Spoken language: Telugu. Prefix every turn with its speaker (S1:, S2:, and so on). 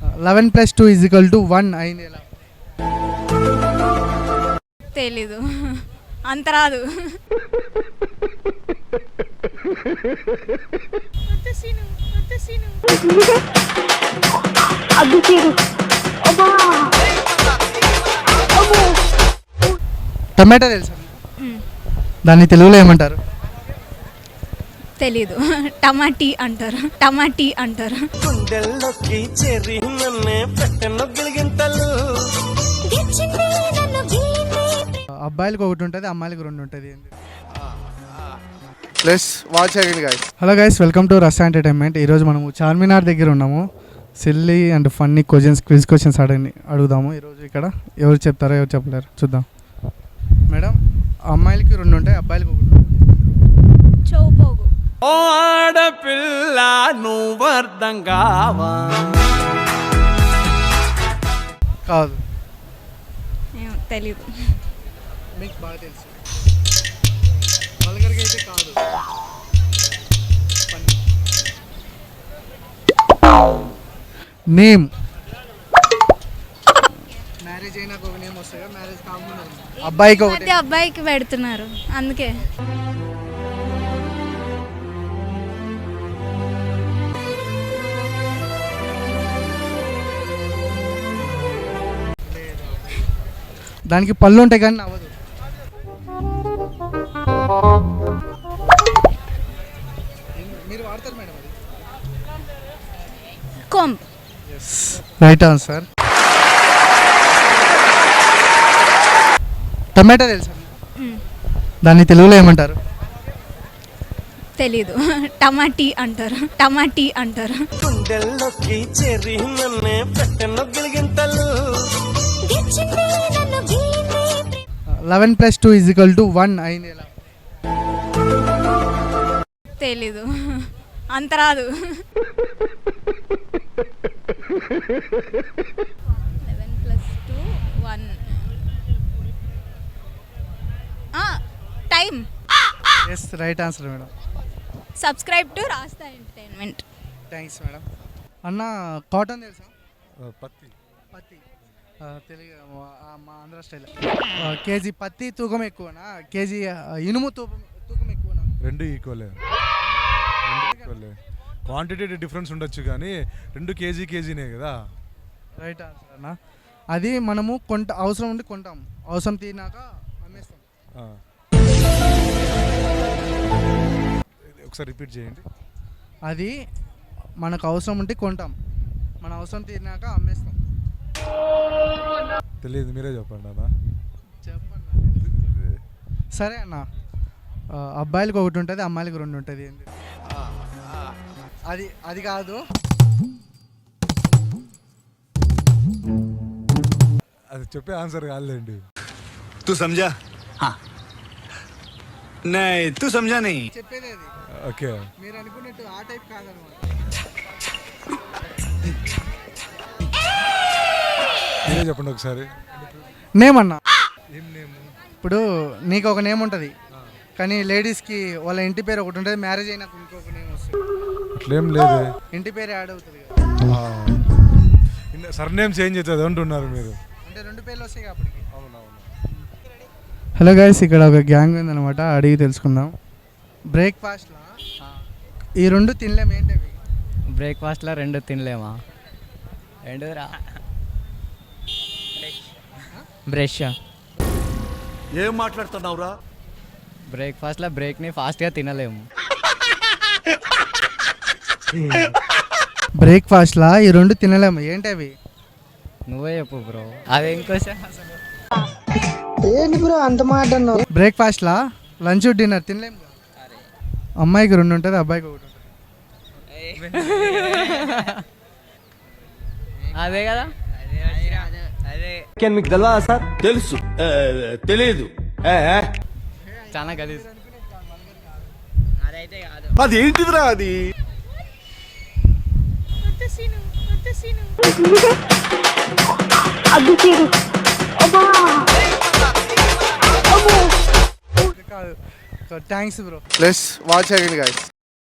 S1: 11 + 2 = 1 అయింది ఎలా?
S2: తెలీదు, అంత రాదు.
S1: టమాటా తెలుసా? దాన్ని తెలుగులో ఏమంటారు?
S2: తెలీదు, టమాటీ అంటారు. టమాటీ అంటారు.
S1: అబ్బాయిలకు ఒకటి ఉంటుంది, అమ్మాయిలకు రెండు ఉంటుంది.
S3: Plus watch again guys.
S1: Hello guys, welcome to Rasa entertainment. ఈరోజు మనము చార్మినార్ దగ్గర ఉన్నాము. Silly and funny quiz questions అడుగుదాము. ఈరోజు ఇక్కడ ఎవరు చెప్తారో ఎవరు చెప్పలేరు చూద్దాం. మేడం, అమ్మాయిలకి రెండు ఉంటాయి, అబ్బాయిలకి ఒకటి ఉంటుంది.
S2: చౌపోగు.
S4: ఓ ఆడపిల్ల నువ్వు అర్థం కావా?
S1: కాదు,
S2: తెలీదు.
S1: మీకు బాగా తెలుసు. వల్గర్గా అయితే కాదు. నేమ్. మ్యారేజ్ అయినాక ఒక నేమ్ వస్తుంది, మ్యారేజ్ కాకుండా అబ్బాయికి ఒకటి.
S2: అబ్బాయికి పెడుతున్నారు అందుకే.
S1: దానికి పళ్ళు ఉంటాయి కానీ అవ్వదు. మీరు వాడతారు మేడం అది?
S2: కోంబ్.
S1: Right answer. టమాటా తెలుసా? దాన్ని తెలుగులో ఏమంటారు?
S2: తెలీదు, టమాటీ అంటారు. టమాటీ అంటారు.
S1: 11 + 2 = 1 అయింది ఎలా?
S2: తెలీదు, అంత రాదు. 11 + 2 1. Time.
S1: Yes, right answer madam.
S2: Subscribe to Rasta entertainment.
S1: Thanks madam. అన్న, కాటన్ తెలుసా?
S3: పత్తి.
S1: పత్తి తెలుగు మా ఆంధ్ర స్టైల్. కేజీ పత్తి తూకం ఎక్కువనా, కేజీ ఇనుము తూకం ఎక్కువనా?
S5: రెండు ఈక్వలే. క్వాంటిటీ డిఫరెన్స్ ఉండొచ్చు కానీ రెండు కేజీనే కదా.
S1: రైట్ ఆన్సర్ అన్న. అది మనము అవసరం ఉండి కొంటాం, అవసరం తీరినాక అమ్మేస్తాం.
S5: ఒకసారి రిపీట్ చేయండి.
S1: అది మనకు అవసరం ఉంటే కొంటాం, మన అవసరం తీరినాక అమ్మేస్తాం.
S5: తెలియదు, మీరే చెప్పండి అన్న.
S1: చెప్పండి. సరే అన్న, అబ్బాయిలకు ఒకటి ఉంటుంది, అమ్మాయిలకు రెండు ఉంటుంది. అది కాదు.
S5: అది చెప్పే ఆన్సర్ కాదులేండి.
S6: तू समझा? हाँ नहीं तू समझा नहीं.
S1: చెప్పేది అది.
S5: ఓకే,
S1: మీరు అనుకున్నట్టు ఆ టైప్ కాదనమాట.
S5: మీరే చెప్పండి ఒకసారి.
S1: నేమ్ అన్న.
S5: ఏం నేమ్?
S1: ఇప్పుడు నీకు ఒక నేమ్ ఉంటుంది, కానీ లేడీస్కి వాళ్ళ ఇంటి పేరు ఒకటి ఉంటుంది, మ్యారేజ్ అయినాక ఇంకొక నేమ్ వస్తుంది.
S5: అట్లేం లేదు,
S1: ఇంటి పేరు యాడ్ అవుతుంది కదా.
S5: సర్నేమ్ చేంజ్ అవుతుంది అంటున్నారు మీరు.
S1: అంటే రెండు పేర్లు వస్తాయి అప్పటికి.
S5: అవునవును.
S1: హలో గైస్, ఇక్కడ ఒక గ్యాంగ్ ఉందన్నమాట, అడిగి తెలుసుకుందాం. బ్రేక్ఫాస్ట్లో ఈ రెండు తినలేము, ఏంటవి?
S7: బ్రేక్ఫాస్ట్లో రెండు తినలేమా? రెండురా. బ్రష్.
S6: ఏం మాట్లాడుతున్నావురా?
S7: బ్రేక్ఫాస్ట్లో బ్రేక్ని ఫాస్ట్గా తినలేము.
S1: బ్రేక్ఫాస్ట్లో ఈ రెండు తినలేము, ఏంటవి?
S7: నువ్వే చెప్పు బ్రో, అదే ఇంకోసారి.
S1: ఏంటి బ్రో అంత మాట అన్నావు? బ్రేక్ఫాస్ట్లో లంచ్ డిన్నర్ తినలేము. అమ్మాయికి రెండు ఉంటుంది, అబ్బాయికి ఒకటి ఉంటుంది.
S7: అదే కదా.
S6: మీకు తెలవా సార్? తెలుసు, తెలియదు.
S7: చాలా గలీజ్.
S6: అది ఏంటిదిరా? అది
S1: కాదు. Thanks bro.
S3: Plus watch again guys.